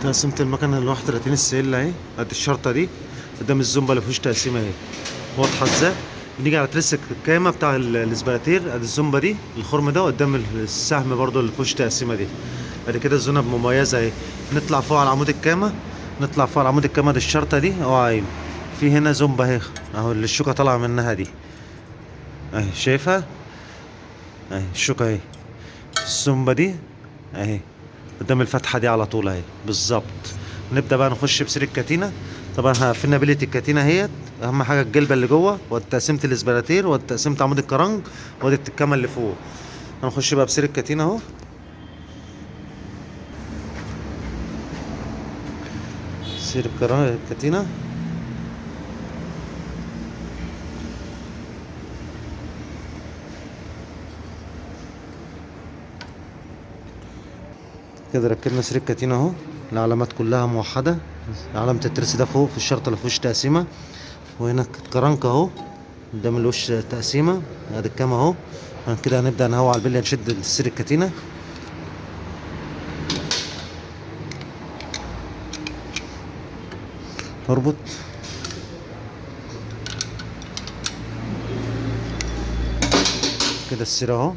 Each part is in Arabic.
تقسيمة المكنة ال 31 السيل اهي قد الشرطة دي قدام الزومبا اللي مفيهوش تقسيمة اهي واضحة ازاي. بنيجي على ترس الكامة بتاع الاسبراتير قد الزومبا دي الخرم ده قدام السهم برضو اللي مفيهوش تقسيمة دي. بعد كده الزونة مميزة اهي. نطلع فوق على عمود الكامة، نطلع فوق على عمود الكامة دي الشرطة دي اهو عايم في هنا زومبا اهي اهو اللي الشوكة طالعة منها دي اهي شايفها اهي الشوكة اهي الزومبا دي اهي قدام الفتحة دي على طول اهي بالظبط. نبدأ بقى نخش بسير الكاتينة. طبعا قفلنا بلية الكاتينة اهيت اهم حاجة الجلبة اللي جوه وتقسيمة الاسبراتير وتقسيمة عمود الكرنج وادي التكامة اللي فوق. هنخش بقى بسير الكاتينة اهو. سير الكاتينة كده ركبنا سير الكاتينة اهو. العلامات كلها موحدة. علامة الترس ده فوق في الشرطة اللي فيهوش تقسيمة، وهنا كرنك اهو قدام الوش تقسيمة ادي الكام اهو. كده هنبدأ نهوي على البلية نشد سير الكاتينة. اربط كده السير اهو.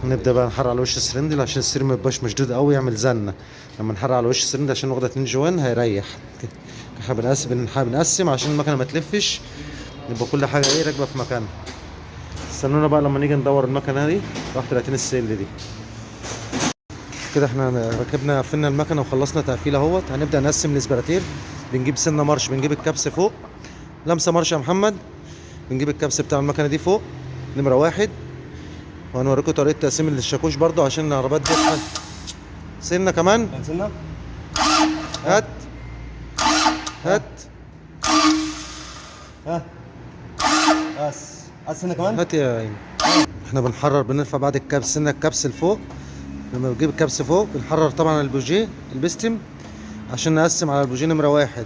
نبدا بقى نحرق على وش السرندل عشان السير ما يبقاش مشدود قوي يعمل زنه. لما نحرق على وش السرندل عشان واخده 2 جوان هيريح. احنا بنقسم عشان المكنه ما تلفش، يبقى كل حاجه ايه راكبه في مكانها. استنونا بقى لما نيجي ندور المكنه دي 31 السيل دي. كده احنا ركبنا قفلنا المكنه وخلصنا تقفيل اهوت. هنبدا نقسم الاسبراتير. بنجيب سنه مارش، بنجيب الكبس فوق لمسه مارش يا محمد. بنجيب الكبس بتاع المكنه دي فوق نمره 1. وهنوريكم طريقة تقسيم الشاكوش برضو عشان العربات دي سنة كمان. سنة هات هات ها سنة كمان. هات يا عيني. احنا بنحرر بنرفع بعد الكبس سنة الكبس لفوق. لما بنجيب الكبس فوق بنحرر طبعا البوجيه البستم عشان نقسم على البوجيه نمرة 1.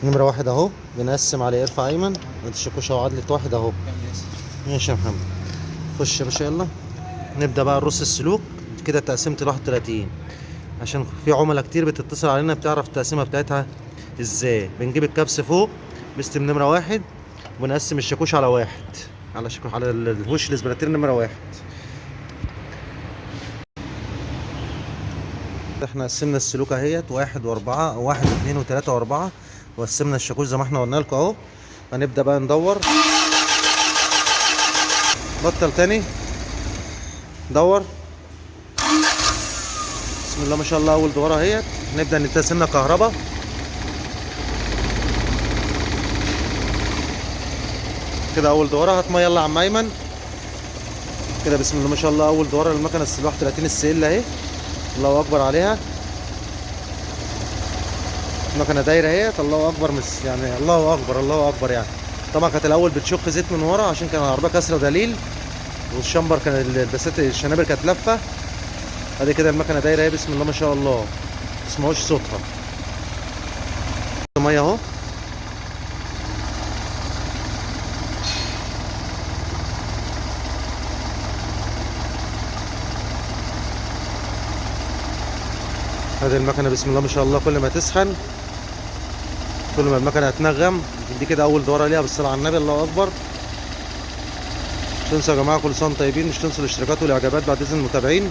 نمرة 1 اهو بنقسم عليه. ارفع ايمن ادي الشاكوش اهو عدلة 1 اهو. ماشي يا محمد خش يا باشا يلا. نبدأ بقى نرص السلوك كده تقسيمة ال 31 عشان في عملاء كتير بتتصل علينا بتعرف التقسيمة بتاعتها ازاي. بنجيب الكبس فوق بستم نمرة 1 وبنقسم الشاكوش على 1 على شاكوش على الوش الاسبراتير نمرة 1. احنا قسمنا السلوك اهيت 1 و4 او 1 و2 و3 و4 وقسمنا الشاكوش زي ما احنا قلنا لكم اهو. هنبدا بقى ندور. بطل تاني دور. بسم الله ما شاء الله اول دوره اهيت. نبدا نتقسمنا كهرباء كده اول دوره. هات ميه يلا يا عم ايمن كده. بسم الله ما شاء الله اول دوره للمكنه 31 السيل اهي. الله اكبر عليها. المكنه دايره اهيت. الله اكبر يعني الله اكبر الله اكبر يعني. طبعا كانت الاول بتشق زيت من ورا عشان كان العربيه كسره دليل والشمبر كان البسات الشنابر كانت لفه. ادي كده المكنه دايره اهي بسم الله ما شاء الله. ما تسمعوش صوتها. ميه اهو. هذه المكنه بسم الله ما شاء الله كل ما تسخن كل ما المكنه هتنغم. دي كده اول دوره ليها بالصلاه على النبي. الله اكبر. مش تنسوا يا جماعه كل سنه طيبين. مش تنسوا الاشتراكات والاعجابات بعد اذن المتابعين.